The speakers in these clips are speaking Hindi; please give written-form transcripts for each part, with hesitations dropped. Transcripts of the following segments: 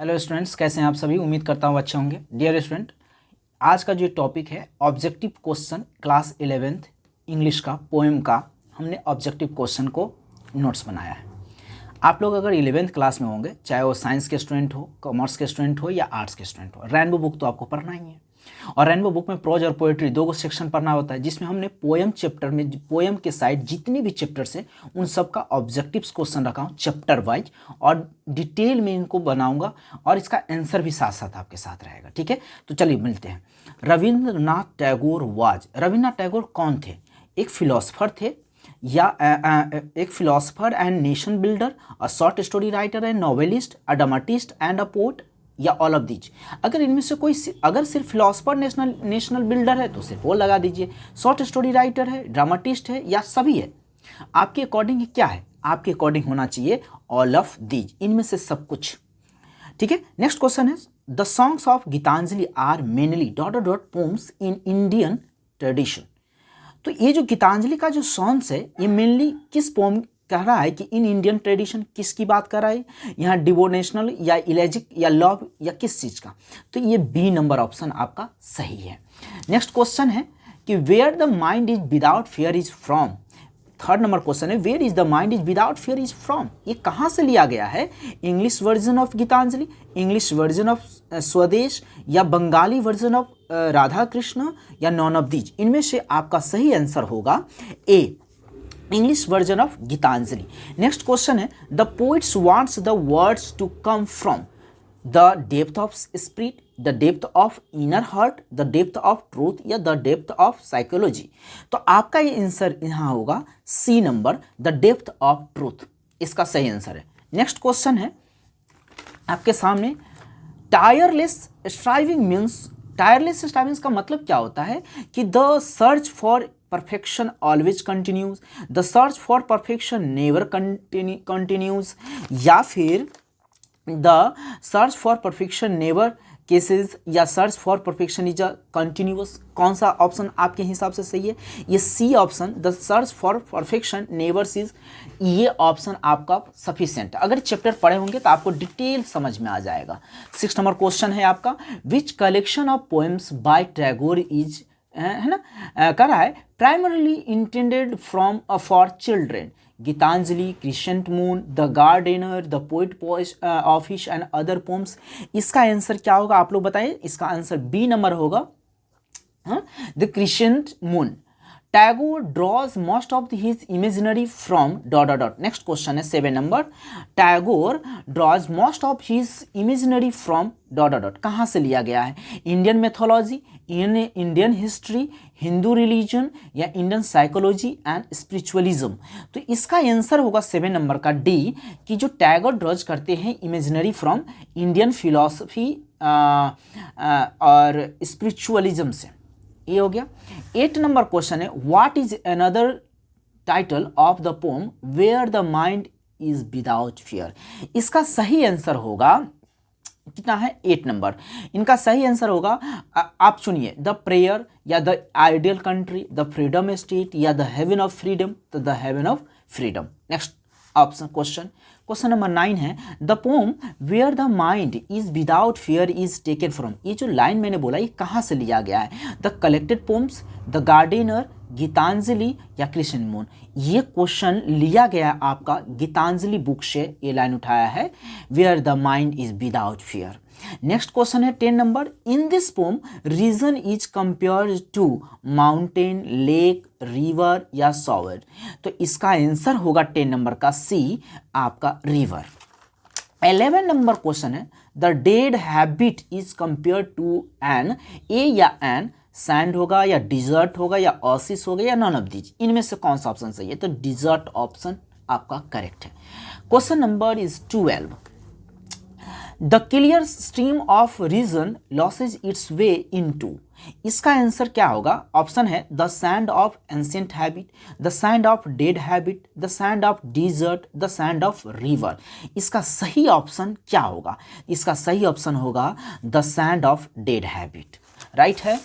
हेलो स्टूडेंट्स, कैसे हैं आप सभी। उम्मीद करता हूँ अच्छे होंगे। डियर स्टूडेंट, आज का जो टॉपिक है objective question class 11th English का पोएम का, हमने ऑब्जेक्टिव क्वेश्चन को नोट्स बनाया है। आप लोग अगर 11th क्लास में होंगे, चाहे वो साइंस के स्टूडेंट हो, कॉमर्स के स्टूडेंट हो या आर्ट्स के स्टूडेंट हो, रेनबो बुक तो आपको पढ़ना ही है। और रेनबो बुक में प्रोज और पोएट्री दो को सेक्शन पढ़ना होता है, जिसमें हमने पोएम चैप्टर में पोएम के साइड जितने भी चैप्टर्स हैं उन सब का ऑब्जेक्टिव्स क्वेश्चन रखा हूँ चैप्टर वाइज, और डिटेल में इनको बनाऊंगा और इसका आंसर भी साथ साथ आपके साथ रहेगा। ठीक है, तो चलिए मिलते हैं। रविंद्रनाथ टैगोर रविंद्रनाथ टैगोर कौन थे? एक फिलोसफर थे, या एक philosopher and nation builder, a short story writer and novelist, a dramatist and a poet, या ऑल ऑफ दीज। अगर इनमें से कोई, अगर सिर्फ फिलोसफर नेशनल बिल्डर है तो सिर्फ वो लगा दीजिए, शॉर्ट स्टोरी राइटर है, ड्रामाटिस्ट है, या सभी है। आपके अकॉर्डिंग क्या है? आपके अकॉर्डिंग होना चाहिए ऑल ऑफ दीज, इनमें से सब कुछ। ठीक है, नेक्स्ट क्वेश्चन है, the songs of Gitanjali are mainly dot dot poems in Indian tradition. तो ये जो गीतांजलि का जो सॉन्ग्स है ये मेनली किस पोम कह रहा है कि इन इंडियन ट्रेडिशन किसकी बात कर रहा है? यहाँ डिवोनेशनल या इलेजिक या लव या किस चीज़ का? तो ये बी नंबर ऑप्शन आपका सही है। नेक्स्ट क्वेश्चन है कि where the mind is without fear is from. Third number question है, where is the mind is without fear is from. ये कहाँ से लिया गया है? English version of Gitanjali, English version of Swadesh, या बंगाली वर्जन ऑफ राधा कृष्ण, या नॉन ऑफ दीज। इनमें से आपका सही आंसर होगा A, English version of Gitanjali. Next question है, the poets wants the words to come from the depth of spirit, the depth of inner heart, the depth of truth, या द डेप्थ ऑफ साइकोलॉजी। तो आपका ये आंसर यहाँ होगा C number, the depth of truth, इसका सही आंसर है। नेक्स्ट क्वेश्चन है आपके सामने, tireless striving means. Tireless striving का मतलब क्या होता है कि the search for perfection always continues, the search for perfection never continues, या फिर the search for perfection never cases, या search for perfection is a continuous। कौन सा ऑप्शन आपके हिसाब से सही है? ये C option, the search for perfection never ceases, ये ऑप्शन आपका सफिशिएंट। अगर चैप्टर पढ़े होंगे तो आपको डिटेल समझ में आ जाएगा। 6 नंबर क्वेश्चन है आपका, which collection of poems by Tagore is, है ना, कह रहा है primarily intended from for children. Gitanjali, crescent moon, the gardener, the poet office and other poems. इसका आंसर क्या होगा आप लोग बताइए? इसका आंसर बी नंबर होगा, the crescent moon. Tagore draws most of his imaginary from dot dot dot. Next question है 7 number, Tagore draws most of his imaginary from dot dot dot. कहाँ से लिया गया है? Indian mythology, Indian history, Hindu religion, या इंडियन साइकोलॉजी एंड स्पिरिचुअलिज्म। तो इसका आंसर होगा 7 नंबर का डी, कि जो टैगोर ड्रॉज करते हैं इमेजिनरी फ्रॉम इंडियन फिलॉसफी और स्पिरिचुअलिज्म से। ये हो गया। 8 नंबर क्वेश्चन है, what is another title of the poem where the mind is without fear. इसका सही आंसर होगा कितना है? 8 नंबर। इनका सही आंसर होगा, आप सुनिए, द प्रेयर, या the ideal country, the freedom state, या द हेवन ऑफ फ्रीडम, तो the heaven of freedom. Next option question number 9 है, the poem where the mind is without fear is taken from. ये जो लाइन मैंने बोला ये कहाँ से लिया गया है? The collected poems, the gardener, Gitanjali, या क्रिसेंट मून। ये क्वेश्चन लिया गया आपका गीतांजलि बुक से, ये लाइन उठाया है, where the mind is without fear. Next question है 10 number, in this poem reason is compare to mountain, lake, river, या सॉवर। तो इसका आंसर होगा 10 नंबर का सी, आपका रिवर। 11 नंबर क्वेश्चन है, the dead habit is compare to an, A या एन, सैंड होगा, या डिजर्ट होगा, या ऑसिस होगा, या नॉन ऑफ दीज। इनमें से कौन सा ऑप्शन सही है? तो डिजर्ट ऑप्शन आपका करेक्ट है। Question number is 12, the clear stream of reason loses its way into. इसका आंसर क्या होगा? ऑप्शन है the sand of ancient habit, the sand of dead habit, the sand of desert, the sand of river. इसका सही ऑप्शन क्या होगा? इसका सही ऑप्शन होगा the sand of dead habit. Right है।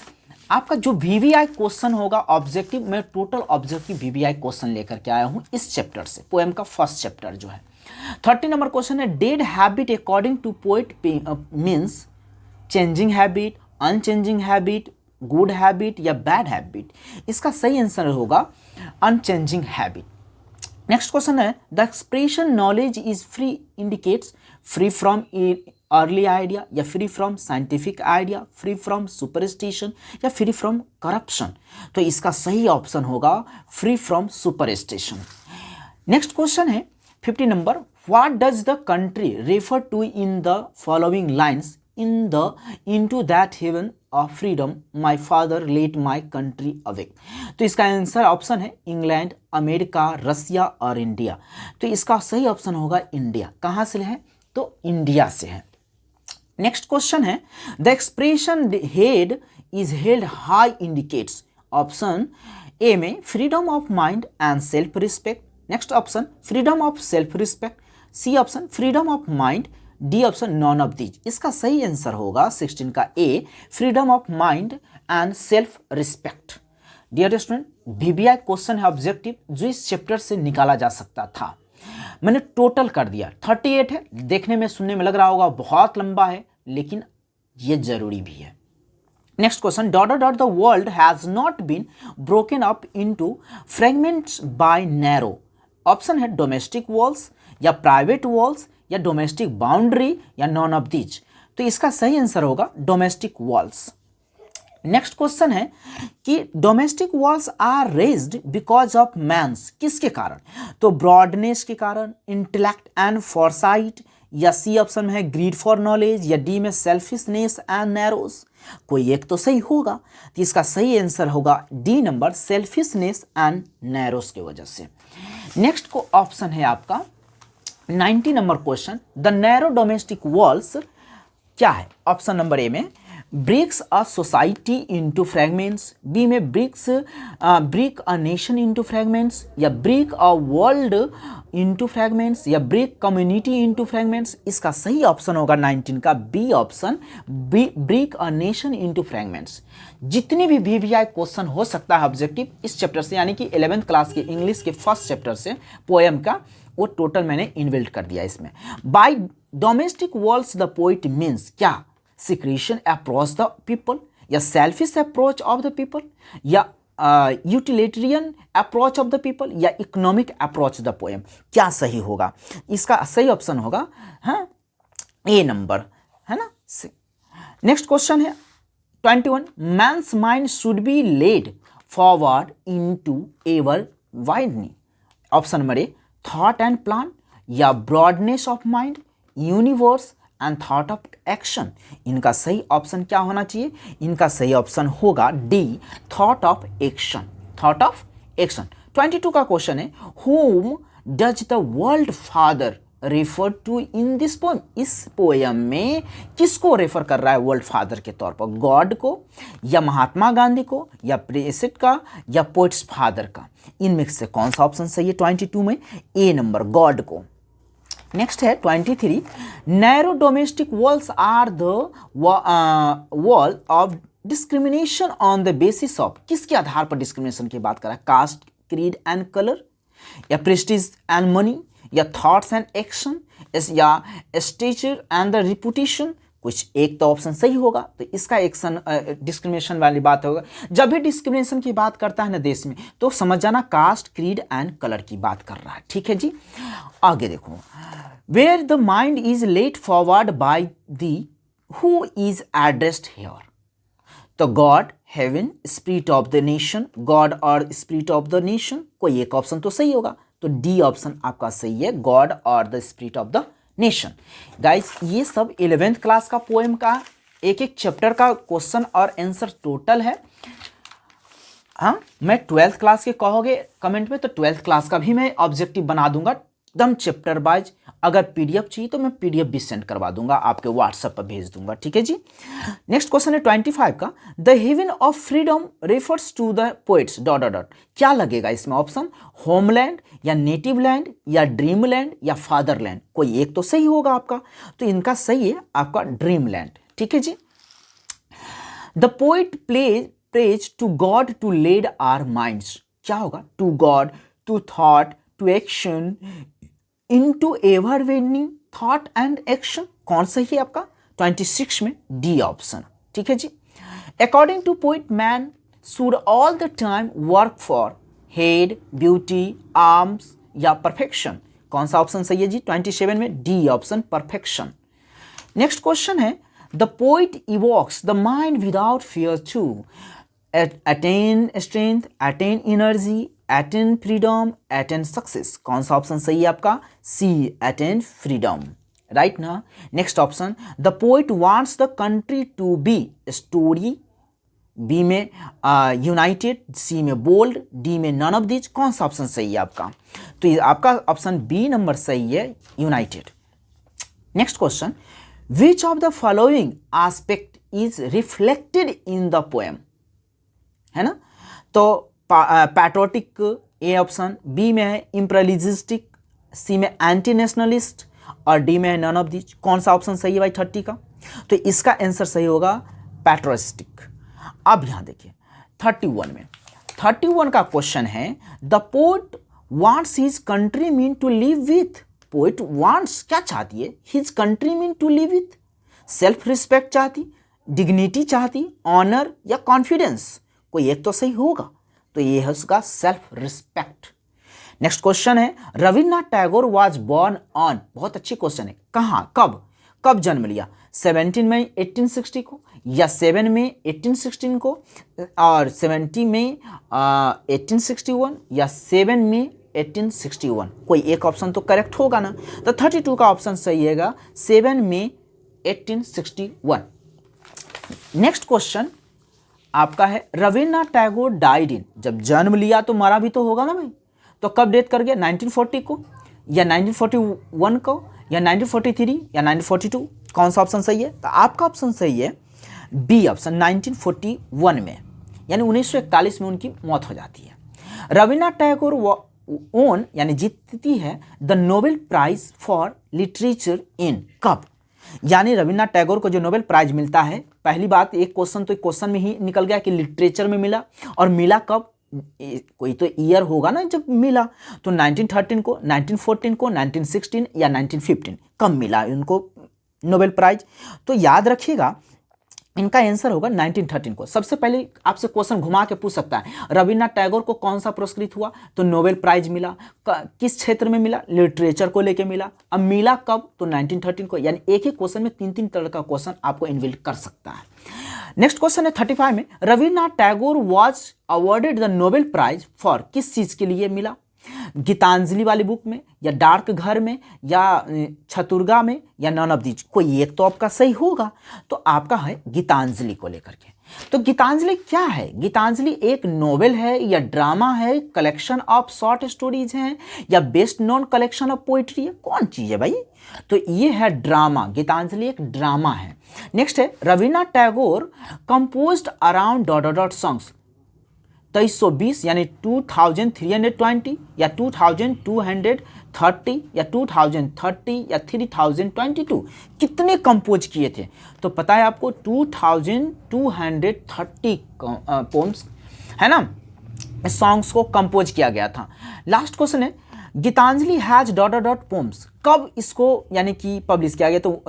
आपका जो वीवीआई क्वेश्चन होगा ऑब्जेक्टिव, मैं टोटल ऑब्जेक्टिव वीवीआई क्वेश्चन लेकर के आया हूँ इस चैप्टर से, पोएम का फर्स्ट चैप्टर जो है। 30 नंबर क्वेश्चन है dead habit according to poet means changing habit, unchanging habit, good habit या बैड हैबिट। इसका सही आंसर होगा अनचेंजिंग हैबिट। नेक्स्ट क्वेश्चन है the expression knowledge is free indicates free from early idea या free from scientific idea, free from superstition या फ्री फ्रॉम करप्शन। तो इसका सही ऑप्शन होगा free from superstition. Next question है 50 number what does the country refer to in the following lines into that heaven of freedom my father led my country away। तो इसका आंसर ऑप्शन है इंग्लैंड, अमेरिका, रसिया और इंडिया। तो इसका सही ऑप्शन होगा इंडिया। कहाँ से है? तो इंडिया से है। नेक्स्ट क्वेश्चन है the expression head is held high indicates option A में freedom of mind and self respect, next option freedom of self respect, C option freedom of mind, D option none of these. इसका सही आंसर होगा 16 का A freedom of mind and self respect. Dear student, VVI question है ऑब्जेक्टिव जो इस चैप्टर से निकाला जा सकता था। मैंने टोटल कर दिया 38 है। देखने में सुनने में लग रहा होगा बहुत लंबा है, लेकिन ये जरूरी भी है। Next question dot the world has not been broken up into fragments by narrow. Option है डोमेस्टिक वॉल्स या प्राइवेट वॉल्स या डोमेस्टिक बाउंड्री या नॉन ऑफ दीज। तो इसका सही आंसर होगा डोमेस्टिक वॉल्स। नेक्स्ट क्वेश्चन है कि domestic walls are raised because of man's, किसके कारण? तो ब्रॉडनेस के कारण, इंटेलेक्ट एंड फॉरसाइट या सी ऑप्शन में है ग्रीड फॉर नॉलेज या डी में सेल्फिशनेस एंड नैरोस। कोई एक तो सही होगा। तो इसका सही आंसर होगा D number selfishness and narrowness की वजह से। नेक्स्ट को ऑप्शन है आपका 90 number question the narrow domestic walls क्या है? ऑप्शन नंबर ए में breaks a society into fragments, B में break a nation into fragments या break a world into fragments या ब्रेक कम्युनिटी इनटू फ्रैगमेंट्स। इसका सही ऑप्शन होगा 19 का B option break a nation into fragments. जितने भी वीवीआई क्वेश्चन हो सकता है ऑब्जेक्टिव इस चैप्टर से, यानी कि 11th क्लास के इंग्लिश के फर्स्ट चैप्टर से पोएम का, वो टोटल मैंने इन्वेल्ट कर दिया इसमें। By domestic walls the poet means क्या? सिक्रेशन अप्रोच द पीपल या selfish approach of the people या utilitarian approach of the people या इकोनॉमिक अप्रोच द पोएम। क्या सही होगा? इसका सही ऑप्शन होगा हाँ ए नंबर, है ना। नेक्स्ट क्वेश्चन है 21 man's mind should be led forward into ever widening. Option number A thought and plan या broadness of mind, universe and thought of action. इनका सही ऑप्शन क्या होना चाहिए? इनका सही ऑप्शन होगा D thought of action, thought of action. 22 का क्वेश्चन है whom does the world father refer to in this poem। इस पोएम में किसको रेफर कर रहा है वर्ल्ड फादर के तौर पर? गॉड को या महात्मा गांधी को या प्रेसिडेंट का या पोइट्स फादर का? इनमें से कौन सा ऑप्शन सही है 22 में? ए नंबर गॉड को। नेक्स्ट है 23 narrow domestic walls are the wall of discrimination on the basis of, किसके आधार पर डिस्क्रिमिनेशन की बात कर रहा है? कास्ट, क्रीड एंड कलर या प्रेस्टीज एंड मनी या थॉट्स एंड एक्शन या स्टेचर एंड द रिपुटेशन। कुछ एक तो ऑप्शन सही होगा। तो इसका एक्शन डिस्क्रिमिनेशन वाली बात होगा। जब भी डिस्क्रिमिनेशन की बात करता है ना देश में, तो समझ जाना कास्ट, क्रीड एंड कलर की बात कर रहा है। ठीक है जी, आगे देखो where the mind is led forward by thee who is addressed here. तो God, heaven, spirit of the nation, God और स्पिरिट ऑफ द नेशन। कोई एक ऑप्शन तो सही होगा। तो डी ऑप्शन आपका सही है, गॉड और the spirit of the nation. Guys ये सब 11th क्लास का पोएम का एक एक चैप्टर का क्वेश्चन और आंसर टोटल है। हाँ, मैं 12th क्लास के कहोगे कमेंट में तो 12th क्लास का भी मैं ऑब्जेक्टिव बना दूंगा एकदम चैप्टर वाइज। अगर पीडीएफ चाहिए तो मैं पीडीएफ भी सेंड करवा दूंगा, आपके व्हाट्सएप पर भेज दूंगा। ठीक है जी। नेक्स्ट क्वेश्चन है 25 का the heaven of freedom refers to the poet's dot dot dot. क्या लगेगा इसमें ऑप्शन? होमलैंड या नेटिव लैंड या ड्रीम लैंड या फादरलैंड। कोई एक तो सही होगा आपका। तो इनका सही है आपका ड्रीम लैंड। ठीक है जी। The poet prays to God to lead our minds. क्या होगा? To God, to thought, to action into ever winning thought and action. कौन सही है आपका? 26 में डी ऑप्शन। ठीक है जी। According to poet, man should all the time work for head, beauty, arms या परफेक्शन। कौन सा ऑप्शन सही है जी? 27 में D option, perfection. Next question है, the poet evokes the mind without fear to attain strength, attain energy, attain freedom, attain success. कौन सा ऑप्शन सही है आपका? C, attain freedom. राइट ना। Next option, the poet wants the country to B story, B में यूनाइटेड, सी में बोल्ड, डी में नन ऑफ दिस। कौन सा ऑप्शन सही है आपका? तो ये आपका ऑप्शन बी नंबर सही है, United. Next question, which of the following aspect is reflected in the poem, है ना। तो पैट्रियोटिक ए ऑप्शन, बी में है इंपीरियलिस्टिक, सी में एंटी नेशनलिस्ट और डी में है नन ऑफ दिस। कौन सा ऑप्शन सही है भाई 30 का? तो इसका आंसर सही होगा पैट्रियोटिक। अब यहां देखिए 31 में, 31 का क्वेश्चन है, the poet wants his country mean to live with. Poet wants क्या चाहती है? His country mean to live with. Self respect चाहती, डिग्निटी चाहती, ऑनर या कॉन्फिडेंस। कोई एक तो सही होगा, तो ये है उसका सेल्फ रिस्पेक्ट। नेक्स्ट क्वेश्चन है, Rabindranath Tagore was born on. बहुत अच्छी क्वेश्चन है, कहाँ, कब, कब जन्म लिया? 17 मई 1860 को, या 7 में 1816 को, और 70 में 1861, या 7 में 1861। कोई एक ऑप्शन तो करेक्ट होगा ना। तो 32 का ऑप्शन सही है, 7 में 1861। नेक्स्ट क्वेश्चन आपका है, रविन्द्रनाथ टैगोर डाइड इन। जब जन्म लिया तो मरा भी तो होगा ना भाई, तो कब डेथ कर गया? 1940 को, या 1941 को, या 1943, या 1942। कौन सा ऑप्शन सही है? तो आपका ऑप्शन सही है बी ऑप्शन, 1941 में, यानी 1941 में उनकी मौत हो जाती है। रविन्द्रनाथ टैगोर ओन यानी जीतती है the Nobel prize for literature in. कब? यानी रविन्द्रनाथ टैगोर को जो नोबेल प्राइज मिलता है, पहली बात एक क्वेश्चन तो क्वेश्चन में ही निकल गया कि लिटरेचर में मिला, और मिला कब? कोई तो ईयर होगा ना जब मिला। तो 1913 को, 1914 को, 1916 या 1915, कब मिला उनको नोबेल प्राइज? तो याद रखिएगा इनका आंसर होगा 1913 को। सबसे पहले आपसे क्वेश्चन घुमा के पूछ सकता है, रविन्द्रनाथ टैगोर को कौन सा पुरस्कृत हुआ? तो नोबेल प्राइज मिला। किस क्षेत्र में मिला? लिटरेचर को लेके मिला। अब मिला कब? तो 1913 को। यानी एक ही क्वेश्चन में 3-3 तरह का क्वेश्चन आपको इन्वॉल्व कर सकता है। नेक्स्ट क्वेश्चन है 35 में, Rabindranath Tagore was awarded the Nobel prize for. किस चीज के लिए मिला? गीतांजलि वाली बुक में, या डार्क घर में, या चतुर्गा में, या नन ऑफ दीज। कोई एक तो आपका सही होगा, तो आपका है गीतांजलि को लेकर के। तो गीतांजलि क्या है? गीतांजलि एक नोवेल है, या ड्रामा है, कलेक्शन ऑफ शॉर्ट स्टोरीज हैं, या best non collection of poetry है? कौन चीज है भाई? तो ये है ड्रामा। गीतांजलि एक ड्रामा है। नेक्स्ट है, Rabindranath Tagore composed around dot dot songs 2320 यानी 2320, या 2230, या 2030, या 3022। कितने कंपोज किए थे? तो पता है आपको 2230 पोम्स, है ना, सॉन्ग्स को कंपोज किया गया था। लास्ट क्वेश्चन है, Gitanjali has dot dot poems. कब इसको यानी कि पब्लिश किया गया? तो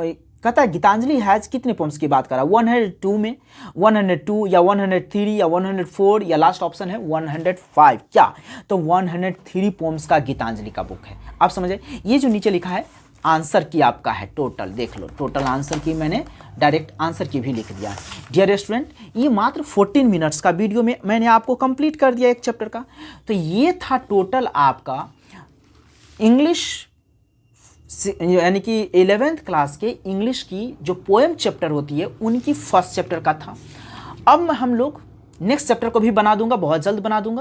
कहता है गीतांजलि हैज कितने पोम्स की बात कर रहा है? 102 में, 102 या 103 या 104, या लास्ट ऑप्शन है 105। क्या? तो 103 पोम्स का गीतांजलि का बुक है। आप समझे? ये जो नीचे लिखा है आंसर की आपका है टोटल, देख लो टोटल आंसर की, मैंने डायरेक्ट आंसर की भी लिख दिया। डियर स्टूडेंट, ये मात्र 14 मिनट्स का वीडियो में मैंने आपको कंप्लीट कर दिया एक चैप्टर का। तो ये था टोटल आपका इंग्लिश यानी कि 11th क्लास के इंग्लिश की जो पोएम चैप्टर होती है उनकी फर्स्ट चैप्टर का था। अब हम लोग नेक्स्ट चैप्टर को भी बना दूंगा, बहुत जल्द बना दूंगा।